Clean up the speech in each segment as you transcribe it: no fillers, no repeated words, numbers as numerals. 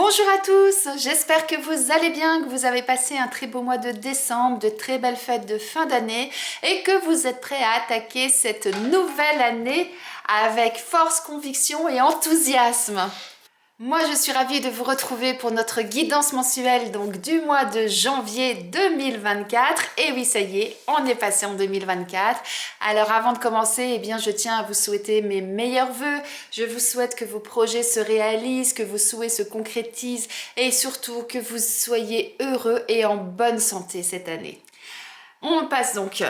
Bonjour à tous, j'espère que vous allez bien, que vous avez passé un très beau mois de décembre, de très belles fêtes de fin d'année et que vous êtes prêts à attaquer cette nouvelle année avec force, conviction et enthousiasme. Moi, je suis ravie de vous retrouver pour notre guidance mensuelle donc du mois de janvier 2024. Et oui, ça y est, on est passé en 2024. Alors avant de commencer, eh bien, je tiens à vous souhaiter mes meilleurs vœux. Je vous souhaite que vos projets se réalisent, que vos souhaits se concrétisent et surtout que vous soyez heureux et en bonne santé cette année. On passe donc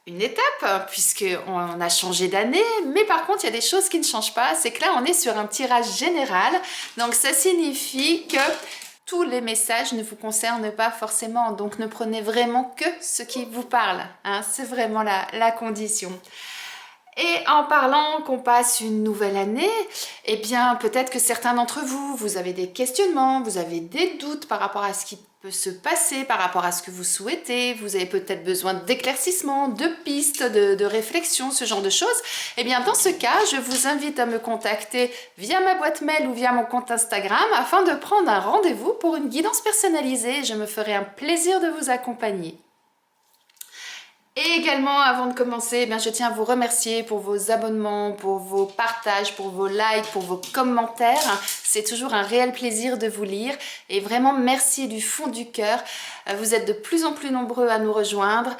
une étape puisqu'on a changé d'année, mais par contre il y a des choses qui ne changent pas, c'est que là on est sur un tirage général, donc ça signifie que tous les messages ne vous concernent pas forcément, donc ne prenez vraiment que ce qui vous parle, hein, c'est vraiment la condition. Et en parlant qu'on passe une nouvelle année, eh bien peut-être que certains d'entre vous, vous avez des questionnements, vous avez des doutes par rapport à ce qui peut se passer, par rapport à ce que vous souhaitez, vous avez peut-être besoin d'éclaircissements, de pistes, de réflexion, ce genre de choses. Eh bien dans ce cas, je vous invite à me contacter via ma boîte mail ou via mon compte Instagram afin de prendre un rendez-vous pour une guidance personnalisée. Je me ferai un plaisir de vous accompagner. Et également, avant de commencer, eh bien, je tiens à vous remercier pour vos abonnements, pour vos partages, pour vos likes, pour vos commentaires. C'est toujours un réel plaisir de vous lire et vraiment merci du fond du cœur. Vous êtes de plus en plus nombreux à nous rejoindre.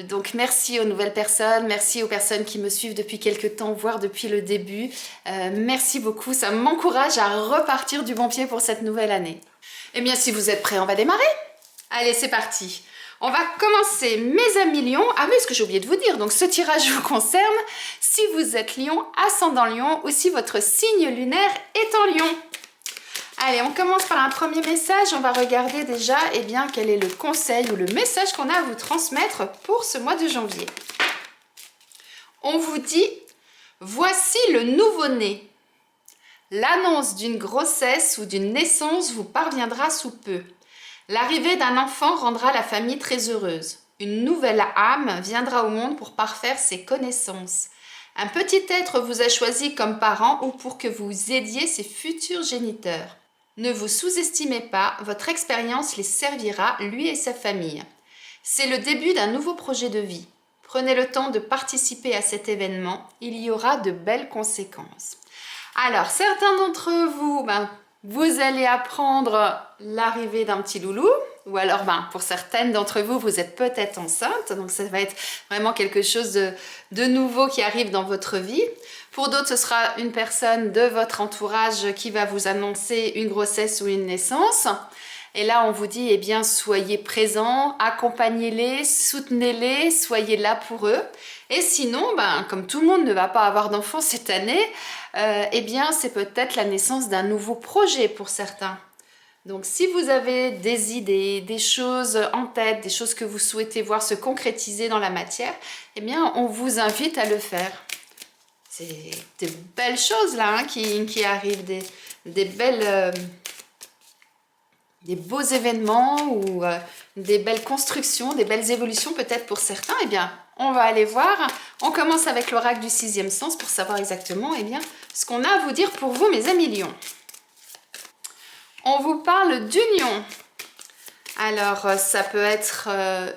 Donc merci aux nouvelles personnes, merci aux personnes qui me suivent depuis quelques temps, voire depuis le début. Merci beaucoup, ça m'encourage à repartir du bon pied pour cette nouvelle année. Eh bien, si vous êtes prêts, on va démarrer. Allez, c'est parti. On va commencer, mes amis lions. Ah oui, ce que j'ai oublié de vous dire, donc ce tirage vous concerne si vous êtes lion, ascendant lion ou si votre signe lunaire est en lion. Allez, on commence par un premier message. On va regarder déjà eh bien, quel est le conseil ou le message qu'on a à vous transmettre pour ce mois de janvier. On vous dit, voici le nouveau-né. L'annonce d'une grossesse ou d'une naissance vous parviendra sous peu. L'arrivée d'un enfant rendra la famille très heureuse. Une nouvelle âme viendra au monde pour parfaire ses connaissances. Un petit être vous a choisi comme parent ou pour que vous aidiez ses futurs géniteurs. Ne vous sous-estimez pas, votre expérience les servira, lui et sa famille. C'est le début d'un nouveau projet de vie. Prenez le temps de participer à cet événement, il y aura de belles conséquences. Alors, certains d'entre vous, vous allez apprendre l'arrivée d'un petit loulou, ou alors pour certaines d'entre vous, vous êtes peut-être enceinte, donc ça va être vraiment quelque chose de nouveau qui arrive dans votre vie. Pour d'autres, ce sera une personne de votre entourage qui va vous annoncer une grossesse ou une naissance. Et là, on vous dit, eh bien, soyez présents, accompagnez-les, soutenez-les, soyez là pour eux. Et sinon, comme tout le monde ne va pas avoir d'enfant cette année, eh bien, c'est peut-être la naissance d'un nouveau projet pour certains. Donc, si vous avez des idées, des choses en tête, des choses que vous souhaitez voir se concrétiser dans la matière, eh bien, on vous invite à le faire. C'est des belles choses là qui arrivent, des belles... des beaux événements ou des belles constructions, des belles évolutions peut-être pour certains, eh bien, on va aller voir. On commence avec l'oracle du sixième sens pour savoir exactement eh bien, ce qu'on a à vous dire pour vous, mes amis lions. On vous parle d'union. Alors, ça peut être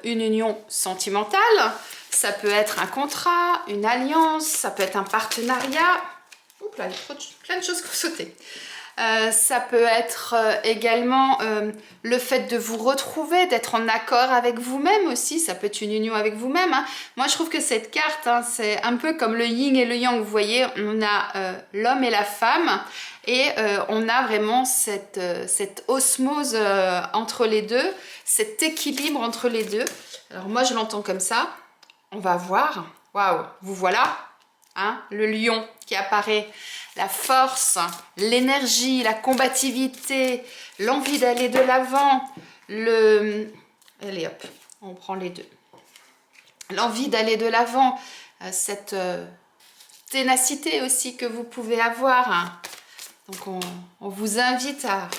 une union sentimentale, ça peut être un contrat, une alliance, ça peut être un partenariat. Oups là, il y a plein de choses qui ont sauté. Ça peut être également le fait de vous retrouver, d'être en accord avec vous-même aussi. Ça peut être une union avec vous-même. Hein. Moi, je trouve que cette carte, c'est un peu comme le yin et le yang. Vous voyez, on a l'homme et la femme et on a vraiment cette osmose entre les deux, cet équilibre entre les deux. Alors moi, je l'entends comme ça. On va voir. Waouh, vous voilà. Hein, le lion qui apparaît, la force, l'énergie, la combativité, l'envie d'aller de l'avant, allez hop, on prend les deux. L'envie d'aller de l'avant, cette ténacité aussi que vous pouvez avoir. Hein. Donc on vous invite à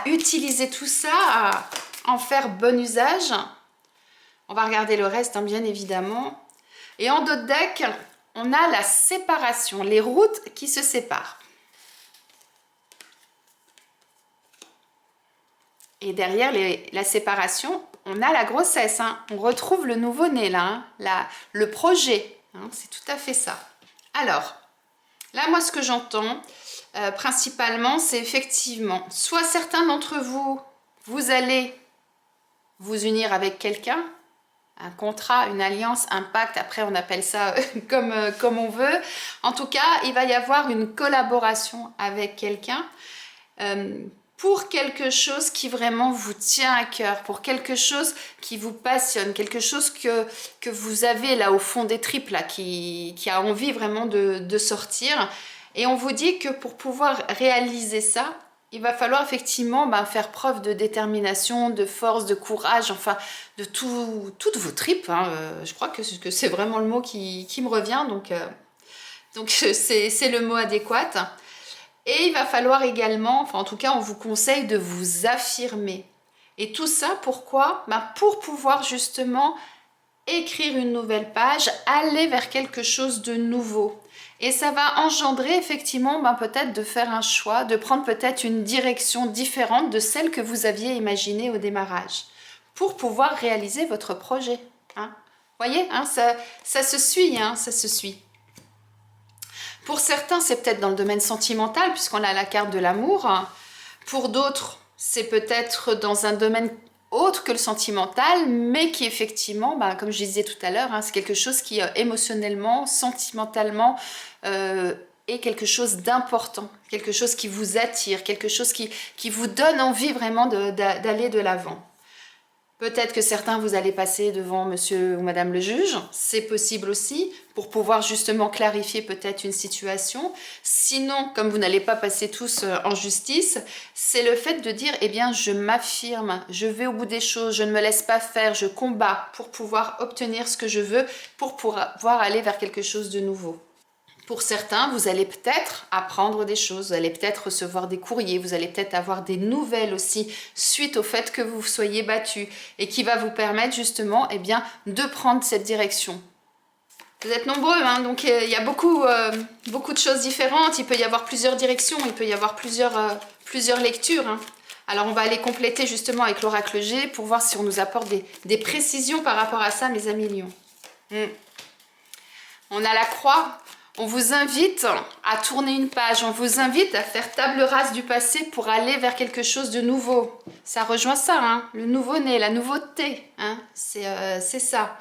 utiliser tout ça, à en faire bon usage. On va regarder le reste, hein, bien évidemment. Et en dos de deck, on a la séparation, les routes qui se séparent. Et derrière la séparation, on a la grossesse, hein. On retrouve le nouveau-né là, hein. Le projet, hein. C'est tout à fait ça. Alors, là moi ce que j'entends principalement, c'est effectivement, soit certains d'entre vous, vous allez vous unir avec quelqu'un, un contrat, une alliance, un pacte, après on appelle ça comme on veut. En tout cas, il va y avoir une collaboration avec quelqu'un pour quelque chose qui vraiment vous tient à cœur, pour quelque chose qui vous passionne, quelque chose que vous avez là au fond des tripes, là, qui a envie vraiment de sortir. Et on vous dit que pour pouvoir réaliser ça, il va falloir effectivement faire preuve de détermination, de force, de courage, enfin de toutes vos tripes, hein. Je crois que c'est vraiment le mot qui me revient, donc c'est le mot adéquat. Et il va falloir également, enfin en tout cas on vous conseille de vous affirmer. Et tout ça pourquoi? Pour pouvoir justement écrire une nouvelle page, aller vers quelque chose de nouveau. Et ça va engendrer effectivement peut-être de faire un choix, de prendre peut-être une direction différente de celle que vous aviez imaginée au démarrage, pour pouvoir réaliser votre projet. Hein. Voyez, hein, ça se suit, hein, ça se suit. Pour certains, c'est peut-être dans le domaine sentimental, puisqu'on a la carte de l'amour. Pour d'autres, c'est peut-être dans un domaine autre que le sentimental, mais qui effectivement, comme je disais tout à l'heure, hein, c'est quelque chose qui émotionnellement, sentimentalement est quelque chose d'important, quelque chose qui vous attire, quelque chose qui vous donne envie vraiment d'aller de l'avant. Peut-être que certains, vous allez passer devant monsieur ou madame le juge, c'est possible aussi, pour pouvoir justement clarifier peut-être une situation. Sinon, comme vous n'allez pas passer tous en justice, c'est le fait de dire, eh bien, je m'affirme, je vais au bout des choses, je ne me laisse pas faire, je combats pour pouvoir obtenir ce que je veux, pour pouvoir aller vers quelque chose de nouveau. Pour certains, vous allez peut-être apprendre des choses, vous allez peut-être recevoir des courriers, vous allez peut-être avoir des nouvelles aussi suite au fait que vous soyez battu et qui va vous permettre justement de prendre cette direction. Vous êtes nombreux, hein, donc il y a beaucoup de choses différentes, il peut y avoir plusieurs directions, il peut y avoir plusieurs lectures. Hein. Alors on va aller compléter justement avec l'oracle G pour voir si on nous apporte des précisions par rapport à ça, mes amis lions. On a la croix. On vous invite à tourner une page, on vous invite à faire table rase du passé pour aller vers quelque chose de nouveau. Ça rejoint ça, hein, le nouveau-né, la nouveauté, hein, c'est ça.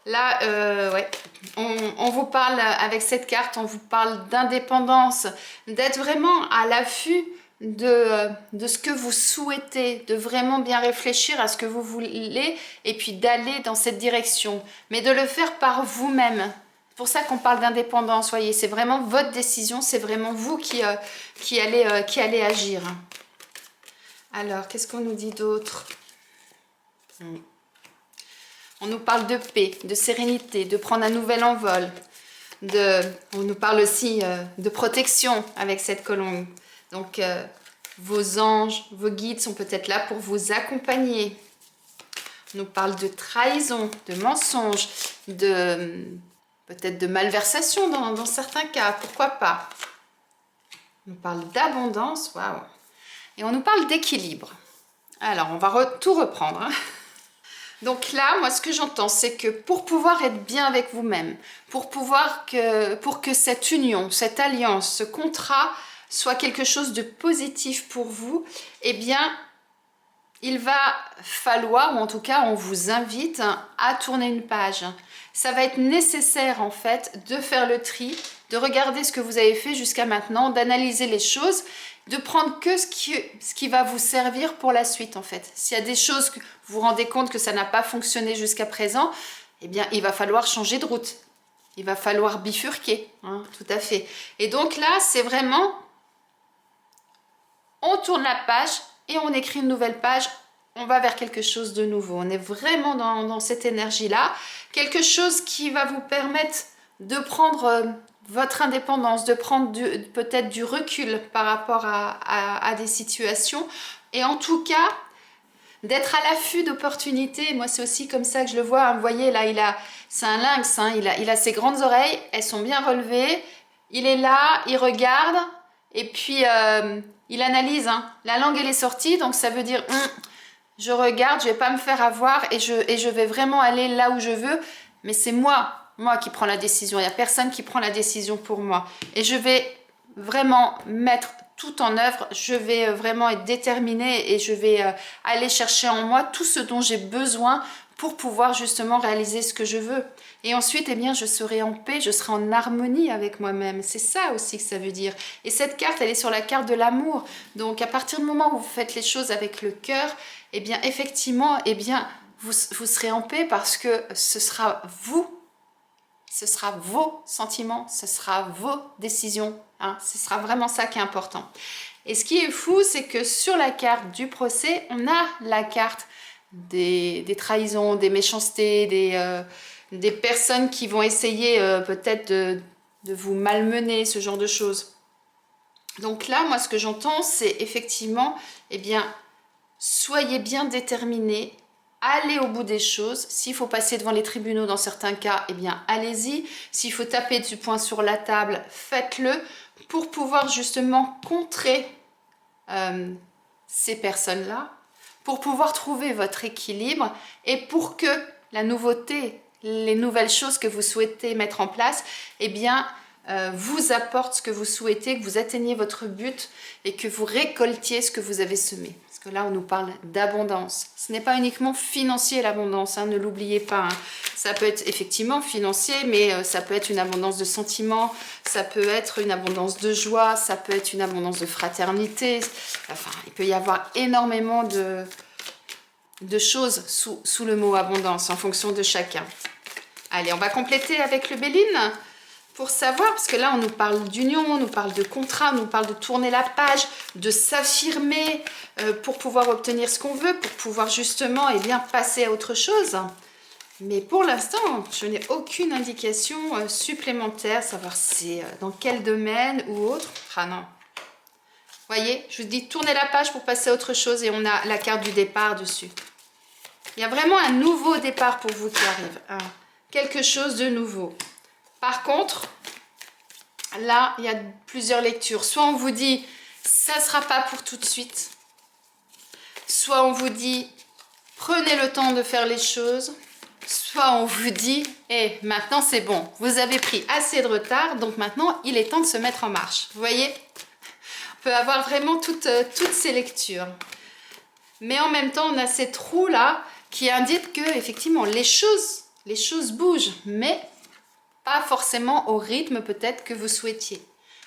Là, ouais, on vous parle avec cette carte, on vous parle d'indépendance, d'être vraiment à l'affût de ce que vous souhaitez, de vraiment bien réfléchir à ce que vous voulez et puis d'aller dans cette direction, mais de le faire par vous-même. C'est pour ça qu'on parle d'indépendance, voyez, c'est vraiment votre décision, c'est vraiment vous qui allez agir. Alors, qu'est-ce qu'on nous dit d'autre? On nous parle de paix, de sérénité, de prendre un nouvel envol. On nous parle aussi de protection avec cette colombe. Donc, vos anges, vos guides sont peut-être là pour vous accompagner. On nous parle de trahison, de mensonge, peut-être de malversation dans certains cas, pourquoi pas. On nous parle d'abondance, waouh. Et on nous parle d'équilibre. Alors, on va tout reprendre. Hein. Donc là, moi, ce que j'entends, c'est que pour pouvoir être bien avec vous-même, pour que cette union, cette alliance, ce contrat soit quelque chose de positif pour vous, eh bien, il va falloir, ou en tout cas, on vous invite à tourner une page. Ça va être nécessaire, en fait, de faire le tri, de regarder ce que vous avez fait jusqu'à maintenant, d'analyser les choses, de prendre que ce qui va vous servir pour la suite, en fait. S'il y a des choses que vous vous rendez compte que ça n'a pas fonctionné jusqu'à présent, eh bien, il va falloir changer de route. Il va falloir bifurquer, hein, tout à fait. Et donc là, c'est vraiment, on tourne la page et on écrit une nouvelle page. On va vers quelque chose de nouveau. On est vraiment dans cette énergie-là. Quelque chose qui va vous permettre de prendre votre indépendance, de prendre peut-être du recul par rapport à des situations. Et en tout cas, d'être à l'affût d'opportunités. Moi, c'est aussi comme ça que je le vois. Vous voyez, là, c'est un lynx. Hein, il a ses grandes oreilles. Elles sont bien relevées. Il est là, il regarde. Et puis, il analyse. Hein. La langue, elle est sortie, donc ça veut dire, je regarde, je vais pas me faire avoir et je vais vraiment aller là où je veux. Mais c'est moi qui prends la décision. Il n'y a personne qui prend la décision pour moi. Et je vais vraiment mettre tout en œuvre. Je vais vraiment être déterminée et je vais aller chercher en moi tout ce dont j'ai besoin pour pouvoir justement réaliser ce que je veux. Et ensuite, eh bien, je serai en paix, je serai en harmonie avec moi-même. C'est ça aussi que ça veut dire. Et cette carte, elle est sur la carte de l'amour. Donc, à partir du moment où vous faites les choses avec le cœur, eh bien, effectivement, eh bien, vous serez en paix parce que ce sera vous, ce sera vos sentiments, ce sera vos décisions. Hein. Ce sera vraiment ça qui est important. Et ce qui est fou, c'est que sur la carte du procès, on a la carte des trahisons, des méchancetés, des personnes qui vont essayer peut-être de vous malmener, ce genre de choses. Donc là, moi, ce que j'entends, c'est effectivement, eh bien, soyez bien déterminés, allez au bout des choses. S'il faut passer devant les tribunaux dans certains cas, eh bien, allez-y. S'il faut taper du poing sur la table, faites-le pour pouvoir justement contrer ces personnes-là, pour pouvoir trouver votre équilibre et pour que la nouveauté, les nouvelles choses que vous souhaitez mettre en place, eh bien, vous apportent ce que vous souhaitez, que vous atteigniez votre but et que vous récoltiez ce que vous avez semé. Parce que là, on nous parle d'abondance. Ce n'est pas uniquement financier l'abondance, hein, ne l'oubliez pas. Hein. Ça peut être effectivement financier, mais ça peut être une abondance de sentiments, ça peut être une abondance de joie, ça peut être une abondance de fraternité. Enfin, il peut y avoir énormément de choses sous le mot abondance en fonction de chacun. Allez, on va compléter avec le Béline pour savoir, parce que là on nous parle d'union, on nous parle de contrat, on nous parle de tourner la page, de s'affirmer pour pouvoir obtenir ce qu'on veut, pour pouvoir justement bien, passer à autre chose. Mais pour l'instant, je n'ai aucune indication supplémentaire, savoir c'est dans quel domaine ou autre. Ah non. Voyez, je vous dis tournez la page pour passer à autre chose et on a la carte du départ dessus. Il y a vraiment un nouveau départ pour vous qui arrive. Hein. Quelque chose de nouveau. Par contre, là, il y a plusieurs lectures. Soit on vous dit, ça ne sera pas pour tout de suite. Soit on vous dit, prenez le temps de faire les choses. Soit on vous dit, maintenant c'est bon. Vous avez pris assez de retard, donc maintenant, il est temps de se mettre en marche. Vous voyez ? On peut avoir vraiment toutes ces lectures. Mais en même temps, on a ces trous-là qui indiquent que, effectivement, les choses bougent, mais pas forcément au rythme peut-être que vous souhaitiez.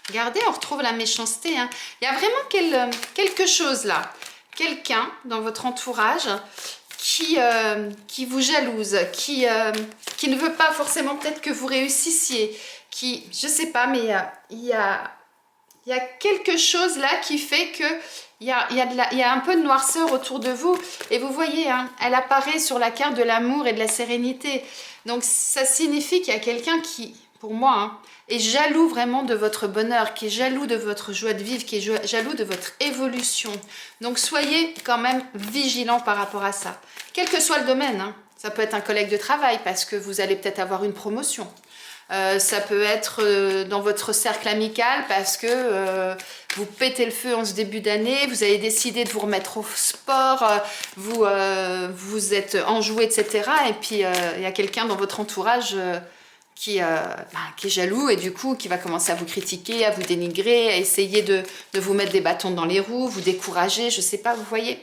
Regardez, on retrouve la méchanceté. Hein. Il y a vraiment quelque chose là. Quelqu'un dans votre entourage qui vous jalouse, qui ne veut pas forcément peut-être que vous réussissiez, qui, je sais pas, mais il y a quelque chose là qui fait que il y a un peu de noirceur autour de vous. Et vous voyez, hein, elle apparaît sur la carte de l'amour et de la sérénité. Donc ça signifie qu'il y a quelqu'un qui, pour moi, hein, est jaloux vraiment de votre bonheur, qui est jaloux de votre joie de vivre, qui est jaloux de votre évolution. Donc soyez quand même vigilants par rapport à ça. Quel que soit le domaine, hein. Ça peut être un collègue de travail parce que vous allez peut-être avoir une promotion. Ça peut être dans votre cercle amical parce que vous pétez le feu en ce début d'année, vous avez décidé de vous remettre au sport, vous êtes enjoué, etc. Et puis il y a quelqu'un dans votre entourage qui est jaloux et du coup qui va commencer à vous critiquer, à vous dénigrer, à essayer de vous mettre des bâtons dans les roues, vous décourager, je sais pas, vous voyez.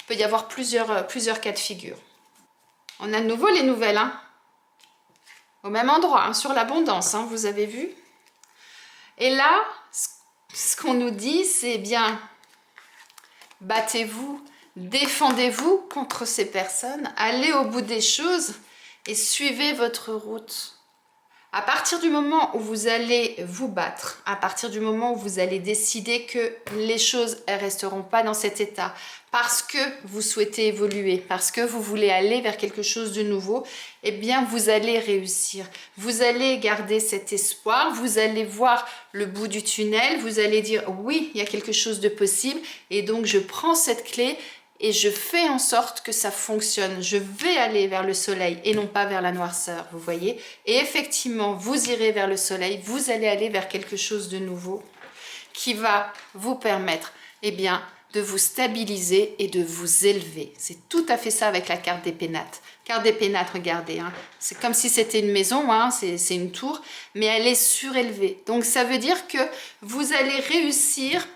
Il peut y avoir plusieurs cas de figure. On a de nouveau les nouvelles, hein. Au même endroit, hein, sur l'abondance, hein, vous avez vu. Et là, ce qu'on nous dit, c'est bien, battez-vous, défendez-vous contre ces personnes, allez au bout des choses et suivez votre route. À partir du moment où vous allez vous battre, à partir du moment où vous allez décider que les choses ne resteront pas dans cet état, parce que vous souhaitez évoluer, parce que vous voulez aller vers quelque chose de nouveau, eh bien vous allez réussir. Vous allez garder cet espoir, vous allez voir le bout du tunnel, vous allez dire oui, il y a quelque chose de possible et donc je prends cette clé et je fais en sorte que ça fonctionne. Je vais aller vers le soleil et non pas vers la noirceur, vous voyez. Et effectivement, vous irez vers le soleil, vous allez aller vers quelque chose de nouveau qui va vous permettre, eh bien, de vous stabiliser et de vous élever. C'est tout à fait ça avec la carte des pénates. Carte des pénates, regardez, hein, c'est comme si c'était une maison, hein, c'est une tour, mais elle est surélevée. Donc ça veut dire que vous allez réussir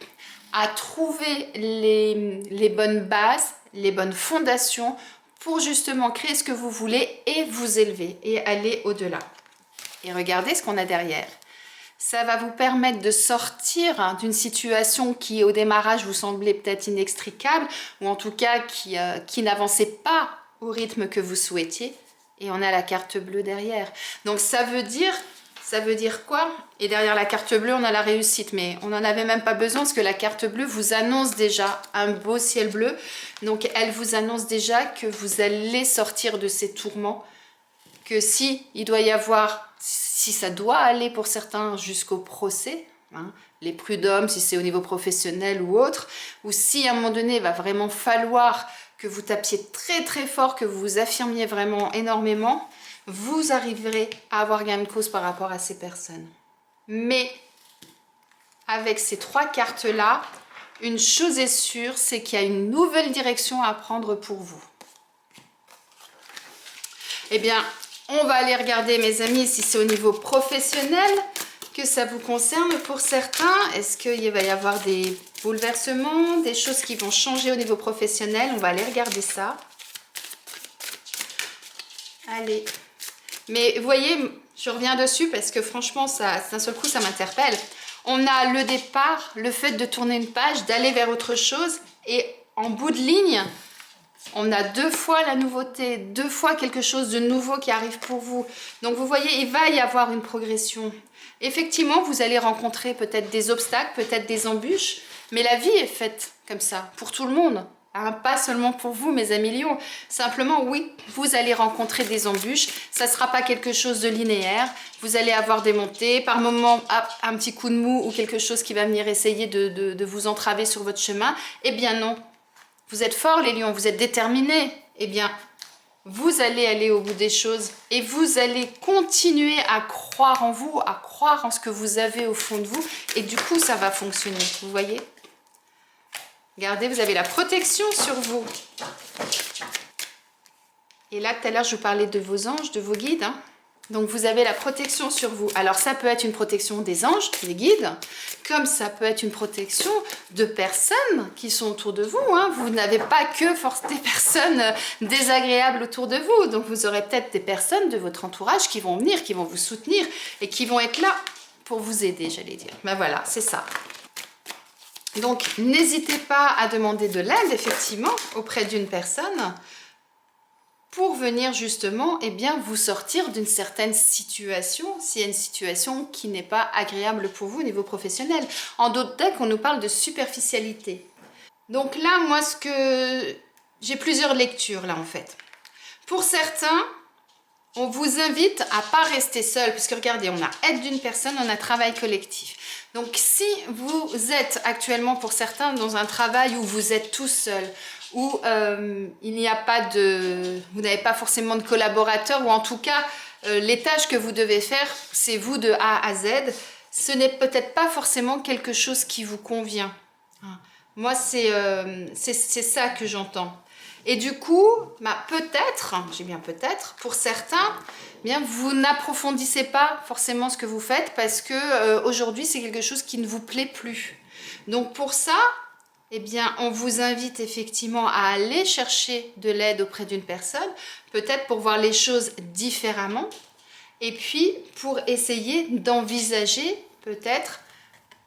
à trouver les bonnes bases, les bonnes fondations pour justement créer ce que vous voulez et vous élever et aller au-delà. Et regardez ce qu'on a derrière. Ça va vous permettre de sortir d'une situation qui, au démarrage, vous semblait peut-être inextricable, ou en tout cas qui n'avançait pas au rythme que vous souhaitiez. Et on a la carte bleue derrière. Donc ça veut dire quoi? Et derrière la carte bleue, on a la réussite, mais on n'en avait même pas besoin parce que la carte bleue vous annonce déjà un beau ciel bleu. Donc elle vous annonce déjà que vous allez sortir de ces tourments, que si il doit y avoir... Si ça doit aller pour certains jusqu'au procès, hein, les prud'hommes, si c'est au niveau professionnel ou autre, ou si à un moment donné, il va vraiment falloir que vous tapiez très très fort, que vous vous affirmiez vraiment énormément, vous arriverez à avoir gain de cause par rapport à ces personnes. Mais avec ces trois cartes-là, une chose est sûre, c'est qu'il y a une nouvelle direction à prendre pour vous. Eh bien, on va aller regarder, mes amis, si c'est au niveau professionnel que ça vous concerne pour certains. Est-ce qu'il va y avoir des bouleversements, des choses qui vont changer au niveau professionnel? On va aller regarder ça. Allez. Mais vous voyez, je reviens dessus parce que franchement, d'un seul coup, ça m'interpelle. On a le départ, le fait de tourner une page, d'aller vers autre chose. Et en bout de ligne... On a deux fois la nouveauté, deux fois quelque chose de nouveau qui arrive pour vous. Donc vous voyez, il va y avoir une progression. Effectivement, vous allez rencontrer peut-être des obstacles, peut-être des embûches, mais la vie est faite comme ça, pour tout le monde. Hein, pas seulement pour vous, mes amis lions. Simplement, oui, vous allez rencontrer des embûches. Ça ne sera pas quelque chose de linéaire. Vous allez avoir des montées, par moments un petit coup de mou ou quelque chose qui va venir essayer de vous entraver sur votre chemin. Eh bien non. Vous êtes forts les lions, vous êtes déterminés. Eh bien, vous allez aller au bout des choses et vous allez continuer à croire en vous, à croire en ce que vous avez au fond de vous. Et du coup, ça va fonctionner, vous voyez? Regardez, vous avez la protection sur vous. Et là, tout à l'heure, je vous parlais de vos anges, de vos guides. Hein. Donc, vous avez la protection sur vous. Alors, ça peut être une protection des anges, des guides, comme ça peut être une protection de personnes qui sont autour de vous. Hein. Vous n'avez pas que des personnes désagréables autour de vous. Donc, vous aurez peut-être des personnes de votre entourage qui vont venir, qui vont vous soutenir et qui vont être là pour vous aider, j'allais dire. Ben voilà, c'est ça. Donc, n'hésitez pas à demander de l'aide, effectivement, auprès d'une personne pour venir justement eh bien, vous sortir d'une certaine situation, s'il y a une situation qui n'est pas agréable pour vous au niveau professionnel. En d'autres decks, on nous parle de superficialité. Donc là, moi, j'ai plusieurs lectures là en fait. Pour certains, on vous invite à pas rester seul, puisque regardez, on a aide d'une personne, on a travail collectif. Donc si vous êtes actuellement pour certains dans un travail où vous êtes tout seul, où il n'y a pas vous n'avez pas forcément de collaborateurs, ou en tout cas les tâches que vous devez faire, c'est vous de A à Z, ce n'est peut-être pas forcément quelque chose qui vous convient. Moi, c'est ça que j'entends. Et du coup, peut-être, j'ai bien peut-être, pour certains, bien, vous n'approfondissez pas forcément ce que vous faites parce que aujourd'hui, c'est quelque chose qui ne vous plaît plus. Donc pour ça, eh bien, on vous invite effectivement à aller chercher de l'aide auprès d'une personne, peut-être pour voir les choses différemment, et puis pour essayer d'envisager peut-être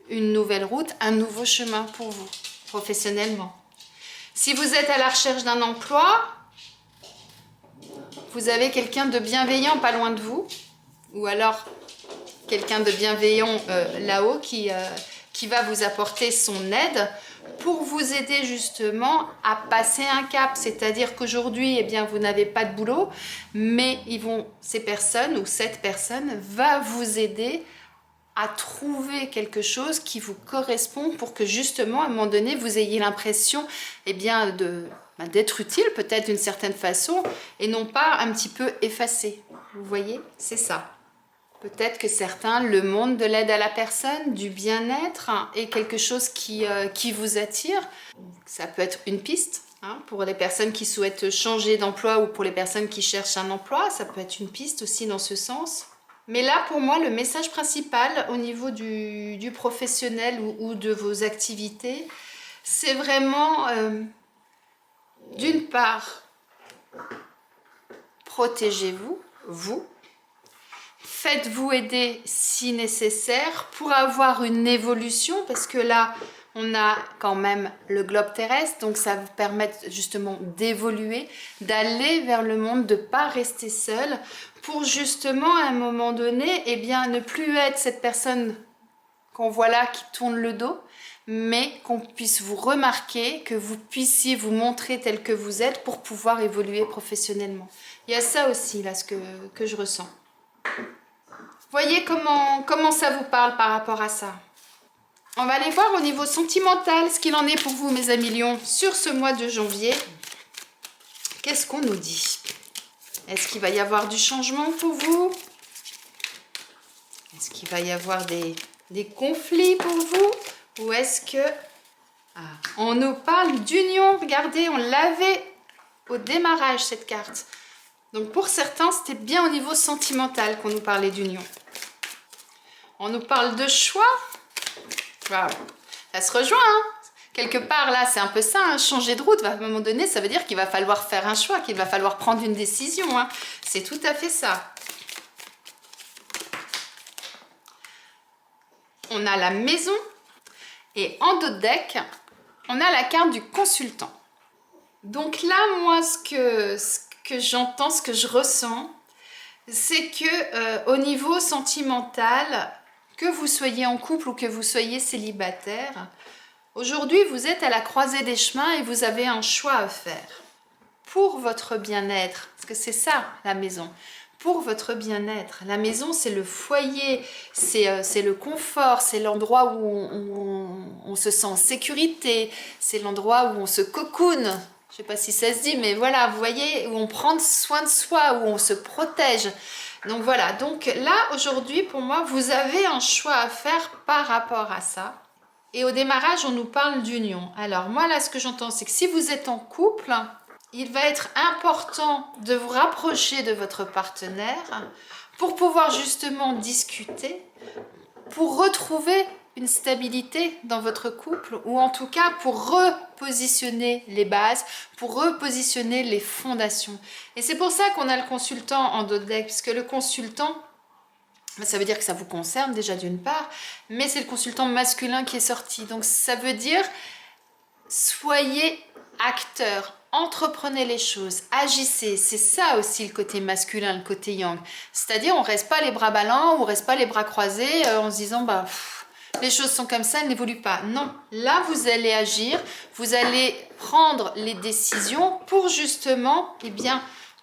une nouvelle route, un nouveau chemin pour vous, professionnellement. Si vous êtes à la recherche d'un emploi, vous avez quelqu'un de bienveillant pas loin de vous, ou alors quelqu'un de bienveillant là-haut qui va vous apporter son aide pour vous aider justement à passer un cap. C'est-à-dire qu'aujourd'hui, eh bien, vous n'avez pas de boulot, mais ces personnes ou cette personne va vous aider à trouver quelque chose qui vous correspond pour que justement, à un moment donné, vous ayez l'impression eh bien, d'être utile peut-être d'une certaine façon et non pas un petit peu effacé. Vous voyez, c'est ça. Peut-être que certains, le monde de l'aide à la personne, du bien-être est quelque chose qui vous attire. Ça peut être une piste hein, pour les personnes qui souhaitent changer d'emploi ou pour les personnes qui cherchent un emploi. Ça peut être une piste aussi dans ce sens. Mais là, pour moi, le message principal au niveau du professionnel ou de vos activités, c'est vraiment, d'une part, protégez-vous, vous. Faites-vous aider si nécessaire pour avoir une évolution, parce que là, on a quand même le globe terrestre, donc ça vous permet justement d'évoluer, d'aller vers le monde, de ne pas rester seul, pour justement à un moment donné, eh bien, ne plus être cette personne qu'on voit là qui tourne le dos, mais qu'on puisse vous remarquer, que vous puissiez vous montrer tel que vous êtes pour pouvoir évoluer professionnellement. Il y a ça aussi là, ce que je ressens. Voyez comment ça vous parle par rapport à ça. On va aller voir au niveau sentimental ce qu'il en est pour vous, mes amis lions, sur ce mois de janvier. Qu'est-ce qu'on nous dit? Est-ce qu'il va y avoir du changement pour vous? Est-ce qu'il va y avoir des conflits pour vous? Ou est-ce que... Ah, on nous parle d'union. Regardez, on l'avait au démarrage, cette carte. Donc pour certains, c'était bien au niveau sentimental qu'on nous parlait d'union. On nous parle de choix. Waouh, ça se rejoint, hein. Quelque part, là, c'est un peu ça, hein, changer de route. À un moment donné, ça veut dire qu'il va falloir faire un choix, qu'il va falloir prendre une décision. Hein. C'est tout à fait ça. On a la maison et en dos de deck, on a la carte du consultant. Donc là, moi, ce que j'entends, ce que je ressens, c'est que au niveau sentimental, que vous soyez en couple ou que vous soyez célibataire, aujourd'hui, vous êtes à la croisée des chemins et vous avez un choix à faire pour votre bien-être, parce que c'est ça, la maison. Pour votre bien-être. La maison, c'est le foyer, c'est le confort, c'est l'endroit où on se sent en sécurité, c'est l'endroit où on se cocoone. Je ne sais pas si ça se dit, mais voilà, vous voyez, où on prend soin de soi, où on se protège. Donc voilà, donc là, aujourd'hui, pour moi, vous avez un choix à faire par rapport à ça. Et au démarrage, on nous parle d'union. Alors moi, là, ce que j'entends, c'est que si vous êtes en couple... Il va être important de vous rapprocher de votre partenaire pour pouvoir justement discuter, pour retrouver une stabilité dans votre couple ou en tout cas pour repositionner les bases, pour repositionner les fondations. Et c'est pour ça qu'on a le consultant en dos de deck, puisque le consultant, ça veut dire que ça vous concerne déjà d'une part, mais c'est le consultant masculin qui est sorti. Donc ça veut dire soyez acteur. Entreprenez les choses, agissez, c'est ça aussi le côté masculin, le côté yang. C'est-à-dire on ne reste pas les bras ballants, on ne reste pas les bras croisés en se disant bah, les choses sont comme ça, elles n'évoluent pas. Non, là vous allez agir, vous allez prendre les décisions pour justement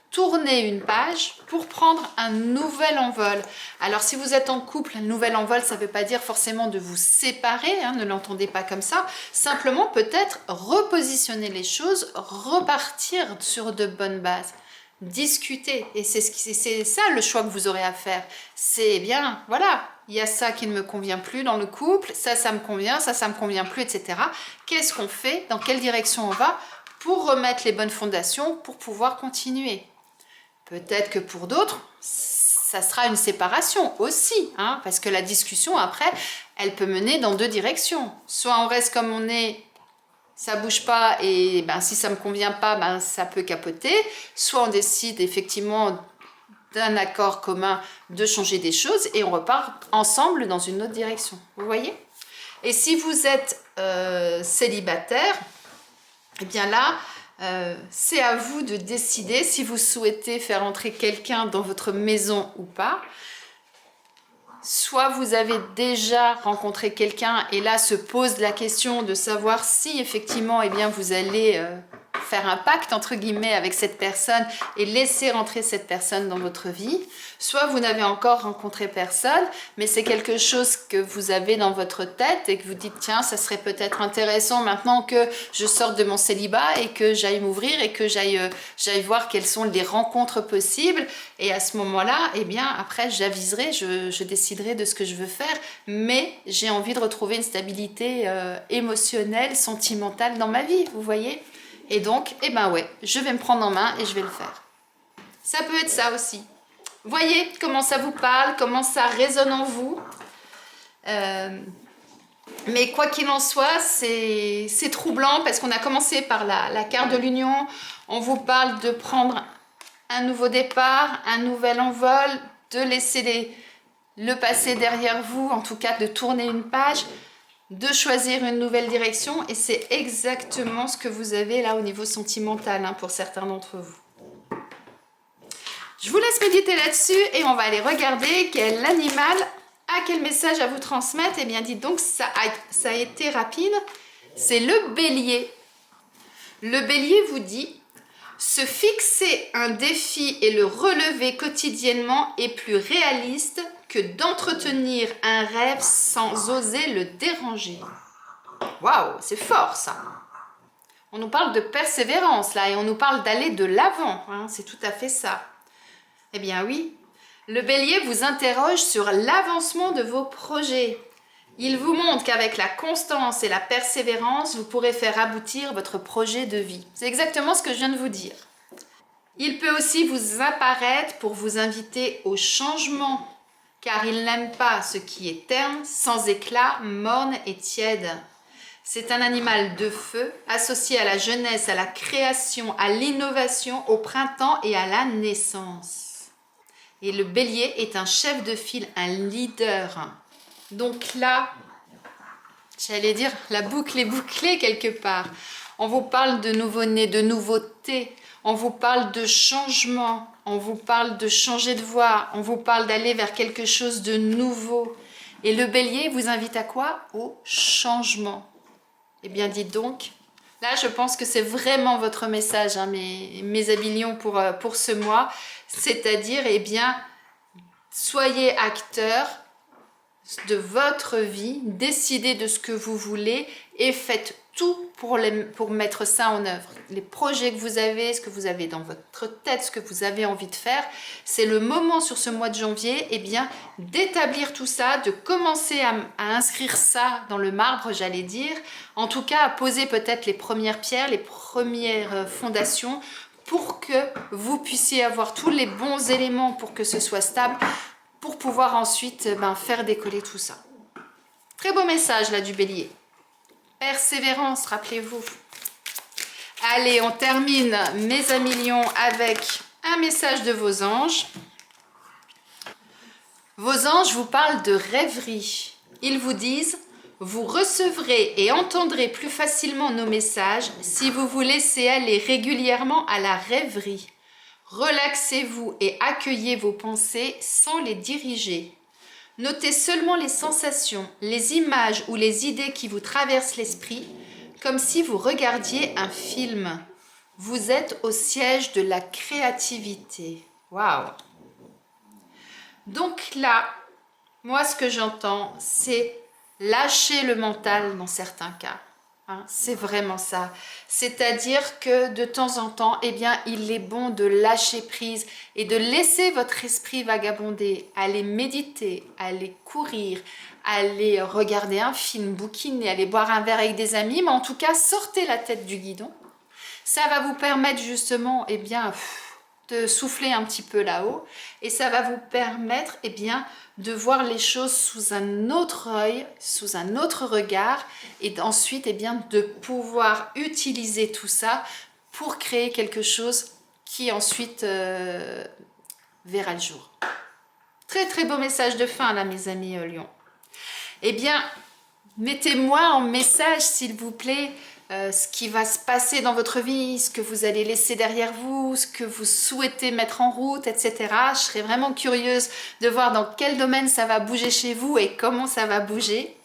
tourner une page pour prendre un nouvel envol. Alors si vous êtes en couple, un nouvel envol, ça ne veut pas dire forcément de vous séparer, hein, ne l'entendez pas comme ça, simplement peut-être repositionner les choses, repartir sur de bonnes bases, discuter, et c'est ça le choix que vous aurez à faire. C'est bien, voilà, il y a ça qui ne me convient plus dans le couple, ça me convient, ça me convient plus, etc. Qu'est-ce qu'on fait? Dans quelle direction on va pour remettre les bonnes fondations pour pouvoir continuer? Peut-être que pour d'autres, ça sera une séparation aussi, hein, parce que la discussion, après, elle peut mener dans deux directions. Soit on reste comme on est, ça bouge pas, et si ça me convient pas, ça peut capoter. Soit on décide effectivement d'un accord commun de changer des choses, et on repart ensemble dans une autre direction. Vous voyez? Et si vous êtes célibataire, eh bien là, c'est à vous de décider si vous souhaitez faire entrer quelqu'un dans votre maison ou pas. Soit vous avez déjà rencontré quelqu'un et là se pose la question de savoir si effectivement vous allez faire un pacte entre guillemets avec cette personne et laisser rentrer cette personne dans votre vie. Soit vous n'avez encore rencontré personne, mais c'est quelque chose que vous avez dans votre tête et que vous dites tiens, ça serait peut-être intéressant maintenant que je sorte de mon célibat et que j'aille m'ouvrir et que j'aille voir quelles sont les rencontres possibles. Et à ce moment-là, eh bien après j'aviserai, je déciderai de ce que je veux faire, mais j'ai envie de retrouver une stabilité émotionnelle, sentimentale dans ma vie, vous voyez? Et donc, eh ben ouais, je vais me prendre en main et je vais le faire. Ça peut être ça aussi. Voyez comment ça vous parle, comment ça résonne en vous. Mais quoi qu'il en soit, c'est troublant parce qu'on a commencé par la carte de l'union. On vous parle de prendre un nouveau départ, un nouvel envol, de laisser le passé derrière vous, en tout cas de tourner une page, de choisir une nouvelle direction. Et c'est exactement ce que vous avez là au niveau sentimental hein, pour certains d'entre vous. Je vous laisse méditer là-dessus et on va aller regarder quel animal a quel message à vous transmettre. Eh bien, dites donc, ça a été rapide. C'est le bélier. Le bélier vous dit « Se fixer un défi et le relever quotidiennement est plus réaliste que d'entretenir un rêve sans oser le déranger. » Waouh, c'est fort ça. On nous parle de persévérance là et on nous parle d'aller de l'avant. Hein, c'est tout à fait ça. Eh bien oui, le bélier vous interroge sur l'avancement de vos projets. Il vous montre qu'avec la constance et la persévérance, vous pourrez faire aboutir votre projet de vie. C'est exactement ce que je viens de vous dire. Il peut aussi vous apparaître pour vous inviter au changement, car il n'aime pas ce qui est terne, sans éclat, morne et tiède. C'est un animal de feu, associé à la jeunesse, à la création, à l'innovation, au printemps et à la naissance. Et le bélier est un chef de file, un leader. Donc là, j'allais dire, la boucle est bouclée quelque part. On vous parle de nouveau-né, de nouveauté. On vous parle de changement. On vous parle de changer de voie. On vous parle d'aller vers quelque chose de nouveau. Et le bélier vous invite à quoi? Au changement. Eh bien, dites donc, là, je pense que c'est vraiment votre message, hein, mes amis lions pour ce mois. C'est-à-dire, eh bien, soyez acteurs de votre vie, décidez de ce que vous voulez et faites tout pour mettre ça en œuvre. Les projets que vous avez, ce que vous avez dans votre tête, ce que vous avez envie de faire, c'est le moment sur ce mois de janvier, eh bien, d'établir tout ça, de commencer à inscrire ça dans le marbre, j'allais dire, en tout cas à poser peut-être les premières pierres, les premières fondations, pour que vous puissiez avoir tous les bons éléments pour que ce soit stable, pour pouvoir ensuite faire décoller tout ça. Très beau message là du bélier. Persévérance, rappelez-vous. Allez, on termine, mes amis lions, avec un message de vos anges. Vos anges vous parlent de rêverie. Ils vous disent « Vous recevrez et entendrez plus facilement nos messages si vous vous laissez aller régulièrement à la rêverie. Relaxez-vous et accueillez vos pensées sans les diriger. Notez seulement les sensations, les images ou les idées qui vous traversent l'esprit, comme si vous regardiez un film. Vous êtes au siège de la créativité. » Waouh! Donc là, moi ce que j'entends, c'est lâcher le mental dans certains cas. Hein, c'est vraiment ça. C'est-à-dire que de temps en temps, eh bien, il est bon de lâcher prise et de laisser votre esprit vagabonder, aller méditer, aller courir, aller regarder un film, bouquiner, aller boire un verre avec des amis, mais en tout cas, sortez la tête du guidon. Ça va vous permettre justement, eh bien, de souffler un petit peu là-haut et ça va vous permettre, eh bien, de voir les choses sous un autre œil, sous un autre regard et ensuite, eh bien, de pouvoir utiliser tout ça pour créer quelque chose qui ensuite verra le jour. Très très beau message de fin là, mes amis lions. Eh bien, mettez-moi en message s'il vous plaît ce qui va se passer dans votre vie, ce que vous allez laisser derrière vous, ce que vous souhaitez mettre en route, etc. Je serais vraiment curieuse de voir dans quel domaine ça va bouger chez vous et comment ça va bouger.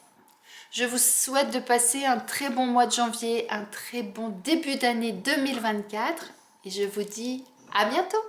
Je vous souhaite de passer un très bon mois de janvier, un très bon début d'année 2024 et je vous dis à bientôt.